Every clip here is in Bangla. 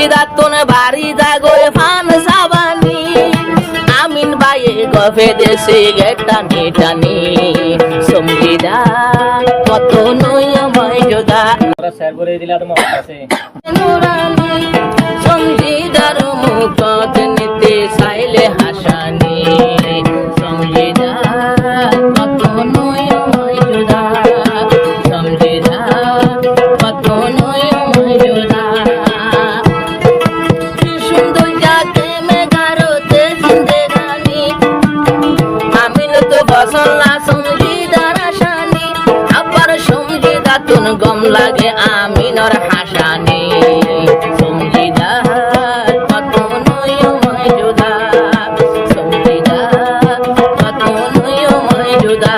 সঞ্জিদাতুন বাড়ি জাগোয় ফান সাবানি আমিন ভাইয়ে গফে দেশে টানি টানি সঞ্জিদা কত নয়ময় যোদা স্যার করে দিলা তো মত আছে নুরানি সঞ্জিদার মুখ নিতে চাইলে হাসানি সঞ্জিদা কত নয়ময় যোদা সঞ্জিদা কত নয়ময় যোদা সুন্দর যাতে মেঘারতে জিন্দেগানি আমিন তো বসল্লা সঞ্জিদার আসানি আবার সঞ্জিদাতুন গম লাগে আমিনর হাসানি সঞ্জিদা কত নয়ময় যোদা সঞ্জিদা কত নয়ময় যোদা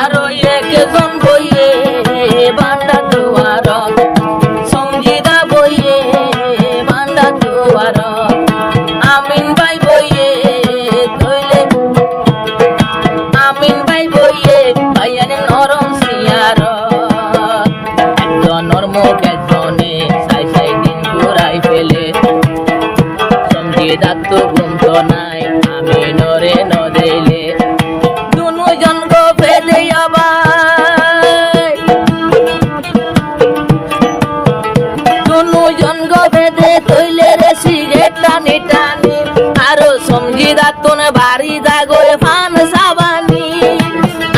আরো একজন বইয়ে বান্ডা দুয়ার সঞ্জিদা বইয়ে বান্ডা দুয়ার আমিন ভাই বইয়ে তৈলে আমিন ভাই বইয়ে ভাইয়ানে নরম সিয়ার একজনের মুখ একজনে সাই সাই দিন ঘুরাই ফেলে সঞ্জিদা তো ঘুমত নাই আমিনরে নদেলে দুজন গো ফেলে আবার দুজন গো ফেলে তৈলে রে সিগারেট টানি টানি আরো সঞ্জিদাতুন বাড়ি জাগোয় ফান সাবানি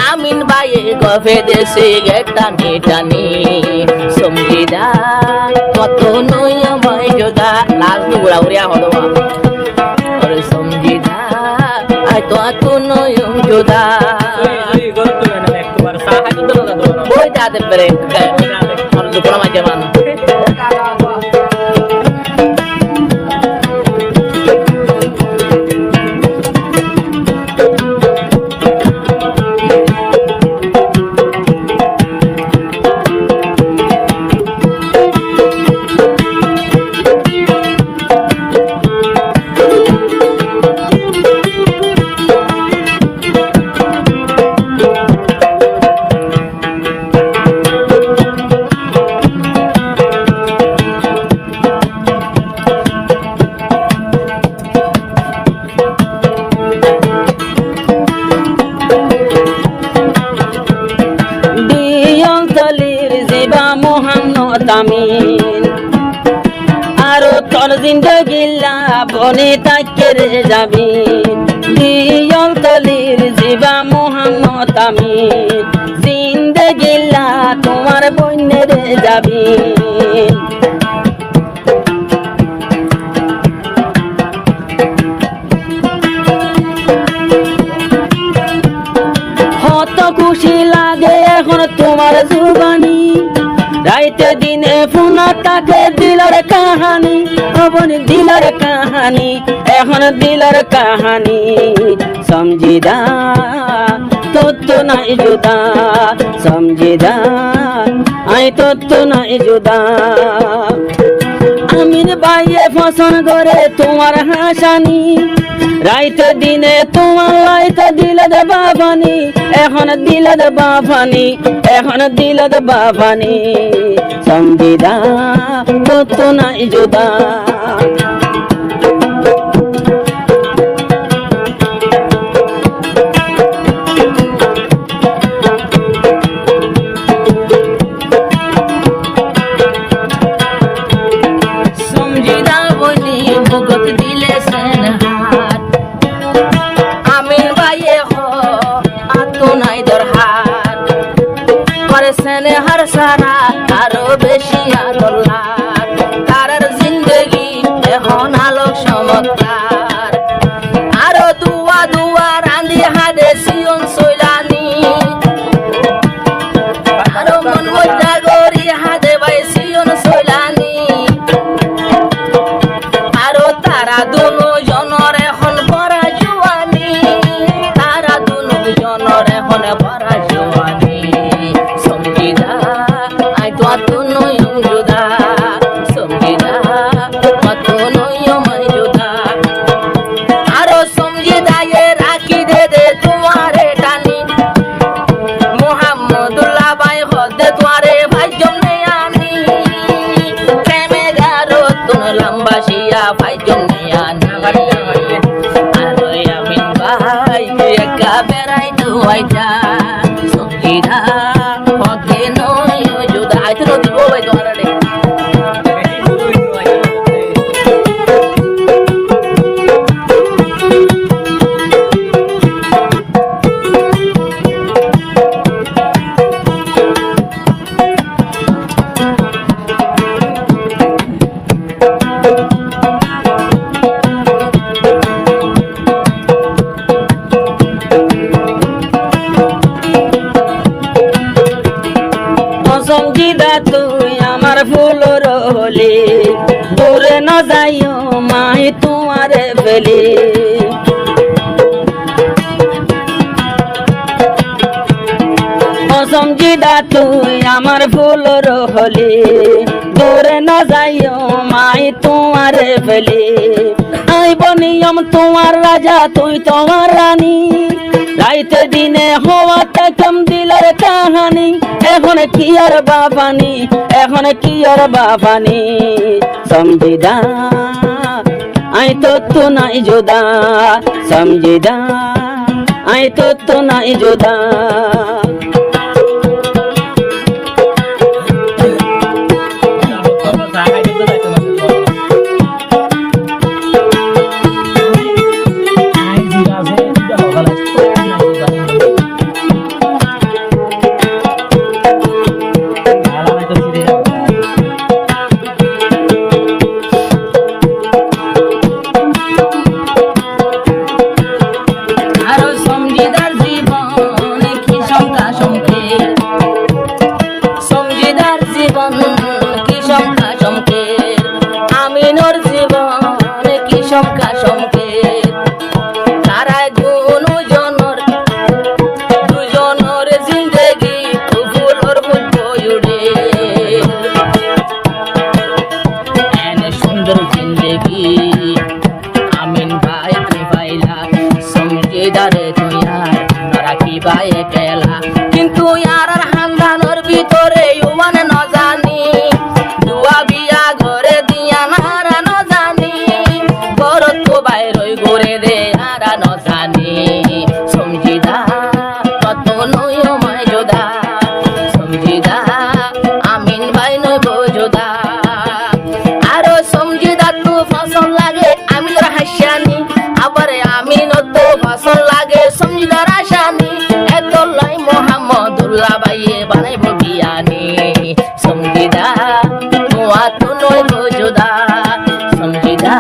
আমিন ভাইয়ে গফে দে সিগারেট টানি টানি সঞ্জিদা কত নয়ময় যোদা লাল উড়া উড়িয়া হলো আরে সঞ্জিদা আই তো এত নয়ম যোদা বই যাতে পারে দুপুরা মাঝে মানুষ আমিন আরো তোর জিন্দগিলা বনে তাকে রে যাবি দিয়ল তলির জিবা মোহাম্মদ আমিন জিন্দগিলা তোমার বন্যে রে যাবি হত খুশি লাগে এখন তোমার জুবানি রাইতে দিনে ফোনা তাকে দিলার কাহানি অবন দিলার কাহানি এখন দিলার কাহানি সঞ্জিদা তত্ত্ব নাই জুদা সঞ্জিদা আই তত্ত্ব নাই জুদা আমিন ভাইয়ে ফসন করে তোমার হাসানি রাইতে দিনে তোমার লাইতে দিলদ বাবানি এখন দিলদ বাবানি এখন দিলদ বাবানি সঞ্জিদা তত্ত্ব নাই জুদা সঞ্জিদা বলি ভগত দিলে সেন হাত আমিন ভাইয়ে হো আতো নাই দরহাত করে সেনে হার সারা আরো বেশি আদরলাত তারার জিন্দগি এখন আলোক চমৎকার আরো দুয়া দুয়া রান্ধি হাদে সিয়ন সইলানি আরো মন মধ্যা গরি হাদে ভাই সিয়ন সইলানি আরো তারা দুনো জনরে তোমারে ফেলি সমঝিদা তুই আমার ফুলর হলি দূরে না যাইও মাই তোমারে ফেলি আইব নিয়ম তোমার রাজা তুই তোমার রানী রাইতে দিনে হওয়াতে কম দিলের কাহানি এখন কি আর বাবানি এখন কি আর বাবানি সমঝিদা আই তো নাই জোদা সমঝিদা আই তো নাই জোদা আমিন ভাই তুই পাইলা সমঝিদারে তুই আর রাখি ভাই কেলা কিন্তু আর হান্দানোর ভিতরে ইউমান ন জানি দুয়া বিয়া ঘরে দিয়া নারা ন জানি ঘরত তো বাইরই ঘরে দে আরা ন জানি সমঝিদা কত নই মায় যোদা সমঝিদা আমিন ভাই নই বোঝোদা আরো সমঝিদা তো ফসল লাগে আমি তোর হাসিয়ানি আবার আমি নত ফসল লাগে সমঝিদার আসানি এত লাই মোহাম্মদুল্লাহ ভাইয়ে বানাইব বিয়ানি সমঝিদা তোমা তো নই বোঝোদা সমঝিদা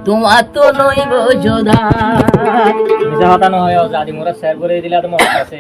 তোমা তো নই বোঝোদা হতানো হয় আদি মোরা শেয়ার করে দিলে তো মত আছে